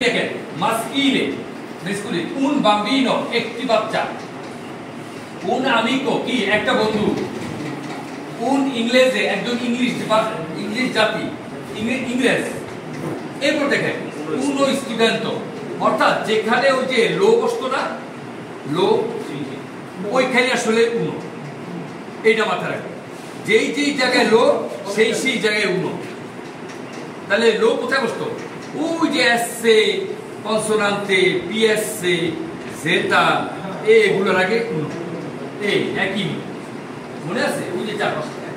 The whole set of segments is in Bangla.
maschile, un bambino একটি বাচ্চা, un amico কি একটা বন্ধু, un inglese একজন ইংলিশ জাতি, ইংরেজ। এরপর দেখেন uno studento, অর্থাৎ যেখানে ওই যে লো বসতো না, লো ওইখানে আসলে uno, এইটা মাথায় রাখবেন। যেই জায়গায় লো সেই জায়গায় uno। তাহলে লো কোথায় বসতো? ওই যে এসে কনসোনান্টে পিএসসি জেটা এগুলোর আগে uno, এই একই নিয়ম মনে আছে? ওই যে চার পাঁচটা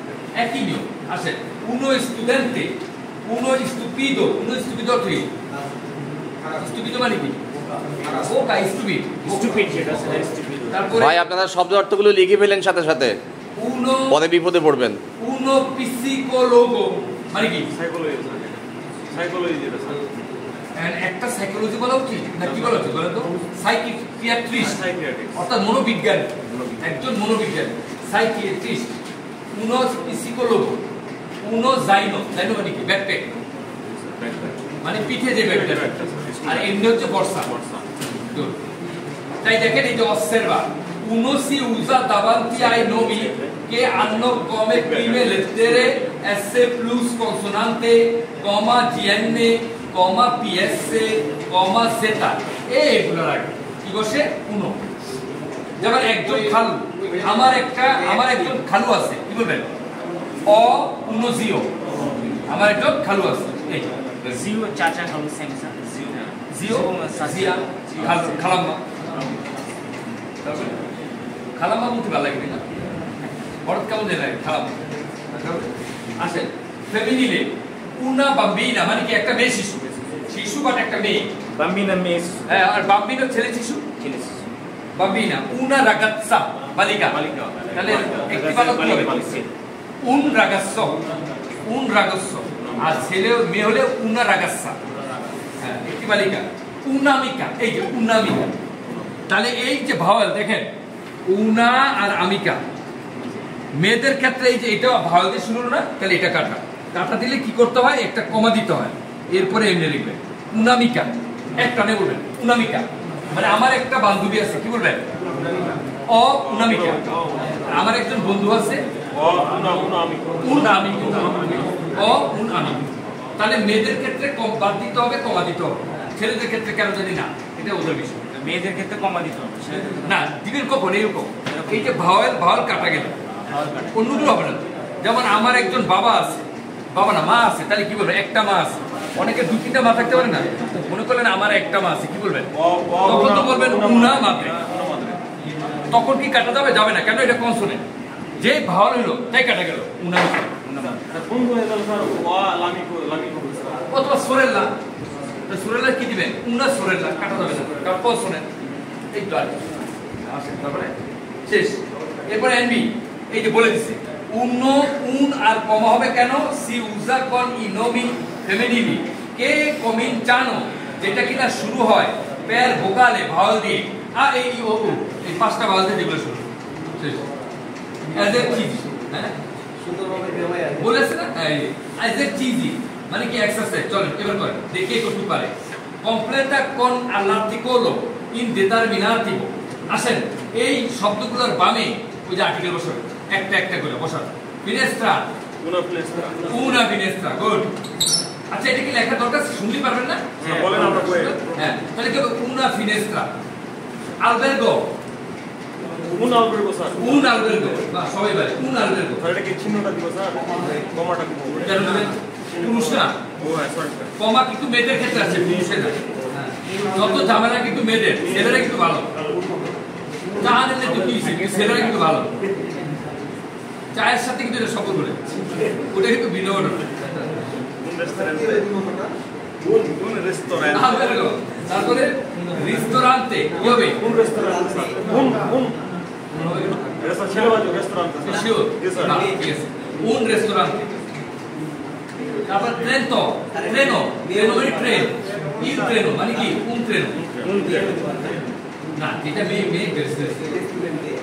একই নিয়ম আসে। uno studente, uno stupido কি? stupido মানে কি? বোকা, stupid সেটা স্টুপিড। তারপরে ভাই আপনারা শব্দ অর্থগুলো লিখে ফেলেন সাথে সাথে, uno পদে বিপদে পড়বেন। uno psicologo মানে কি? সাইকোলজি যেটা একটা সাইকোলজি বলা উচিত না কি বলা উচিত বলেন তো? সাইকিয়াট্রিস্ট অর্থাৎ মনোবিজ্ঞান, একজন মনোবিজ্ঞান psychiatrist. uno psicologo, uno zaino মানে কি? ব্যাকপ্যাক মানে পিঠে যে ব্যাগটা, আর এমনি হচ্ছে বর্ষা। তাই দেখেন এই যে osserva, uno si usa davanti ai nomi che hanno come prime lettere S plus consonante, comma GN, comma PS, comma Z, এইগুলো রাখবে কি বসে? uno। যেমন একজন খালু, আমার একজন খালু আছে, কি বলবেন? uno zio, আমার একজন খালু আছে। এই জিও চাচা খালু সেমসা জিও জিয়া খালাম্মা, খালাম্মা বলতে ভালো লাগে না? হঠাৎ কেমন লাগে খালাম্মা? আসেন ফেমিনিলে una bambina মানে কি? একটা মেয়ে শিশু, শিশু বাট একটা মেয়ে। বাম্বিনা মেস, হ্যাঁ, আর বাম্বিনো ছেলে শিশু, বাম্বিনা। una ragazza বালিকা, তাহলে একটি বালক কি হবে? un ragazzo, আর ছেলে মেয়ে হলে una ragazza, হ্যাঁ একটি বালিকা। un'amica, এই যে un'amica, তাহলে এই যে ভাওয়াল দেখেন una আর আমিকা, মেয়েদের ক্ষেত্রে এই যে এটা ভাওয়াল দিয়ে শুরু না, তাহলে এটা কাটা দিলে কি করতে হয়? একটা কমা দিতে হয়, এরপরে এমনি লিখবেন un'amica, একটা নে বলবেন un'amica মানে আমার একটা বান্ধবী আছে, কি বলবেন? un'amica, আমার একজন বন্ধু আছে un'amico, un'amico। তাহলে মেয়েদের ক্ষেত্রে কম বাদ দিতে হবে, কমা দিতে হবে। ছেলেদের ক্ষেত্রে কেন জানি না, এটা ওদের বিষয়। মেয়েদের ক্ষেত্রে কমা দিতে হবে না, দিবেন কখন? এরকম এই যে ভাওয়াল কাটা গেল, অন্যগুলো হবে না। যেমন আমার একজন বাবা আছে, বাবা না মা আছে, তাহলে কি বলবেন? একটা মা আছে। অনেকে দু তিনটা মা থাকতে পারে না, মনে করলেন আমার একটা মা আছে, কি বলবেন? তখন তো বলবেন উনা মাত্রে। তখন কি কাটা যাবে? যাবে না। কেন? এটা কনসোনেন্ট, যে ভাওয়াল হলো তাই কাটা গেল উনা মাত্রে। অথবা সোরেল্লা, সোরেল্লা কি দিবেন? উনা সোরেল্লা, কাটা যাবে না, কারণ কনসোনেন্ট। এই তো আসেন তারপরে শেষ। এরপরে এনবি, এই যে বলে দিছি uno un আর কমা হবে কেন? si usa con i nomi femminili che cominciano, যেটা কিনা শুরু হয় per vocale ভাওয়াল দিয়ে, আর এই ও এই পাঁচটা ভাওয়াল দিয়ে যেগুলো শুরু শেষ। as a cheese, হ্যাঁ সুন্দরভাবে দেওয়া আছে বলেছে না? এই as a cheese মানে কি? এক্সারসাইজ। চলেন এবার করেন, দেখে করতে পারে। completa con l'articolo in determinativo। আসেন এই শব্দগুলোর বামে ওই যে আর্টিকেল বসাবেন, একটা করে বসাবেন। ফিনেস্ট্রা, una finestra, গুড। আচ্ছা এটা কি লেখা দরকার? শুনতে পারবেন না? বলেন আমরা কই। হ্যাঁ, তাহলে কি হবে? una finestra, albergo, un albergo sir, un albergo, বা সবাই বলে un albergo। স্যার এটা কি চিহ্নটা দিব স্যার? কমাটা দিব কেন দিবেন? পুরুষ না, ও হ্যাঁ সরি কমা কিন্তু মেয়েদের ক্ষেত্রে আছে, পুরুষের না। যত ঝামেলা কিন্তু মেয়েদের, ছেলেরা কিন্তু ভালো। চা নিলে তো কি ছেলেরা কিন্তু ভালো, চায়ের সাথে কিন্তু এটা সকল বলে, ওটা কিন্তু ভিন্ন ঘটনা। তারপরে রেস্টুরেন্টে কি হবে? un ristorante। তারপর ট্রেনো মানে ট্রেন, il treno মানে কি? un treno না, যেটা মেয়ে রেস্টুরেন্টে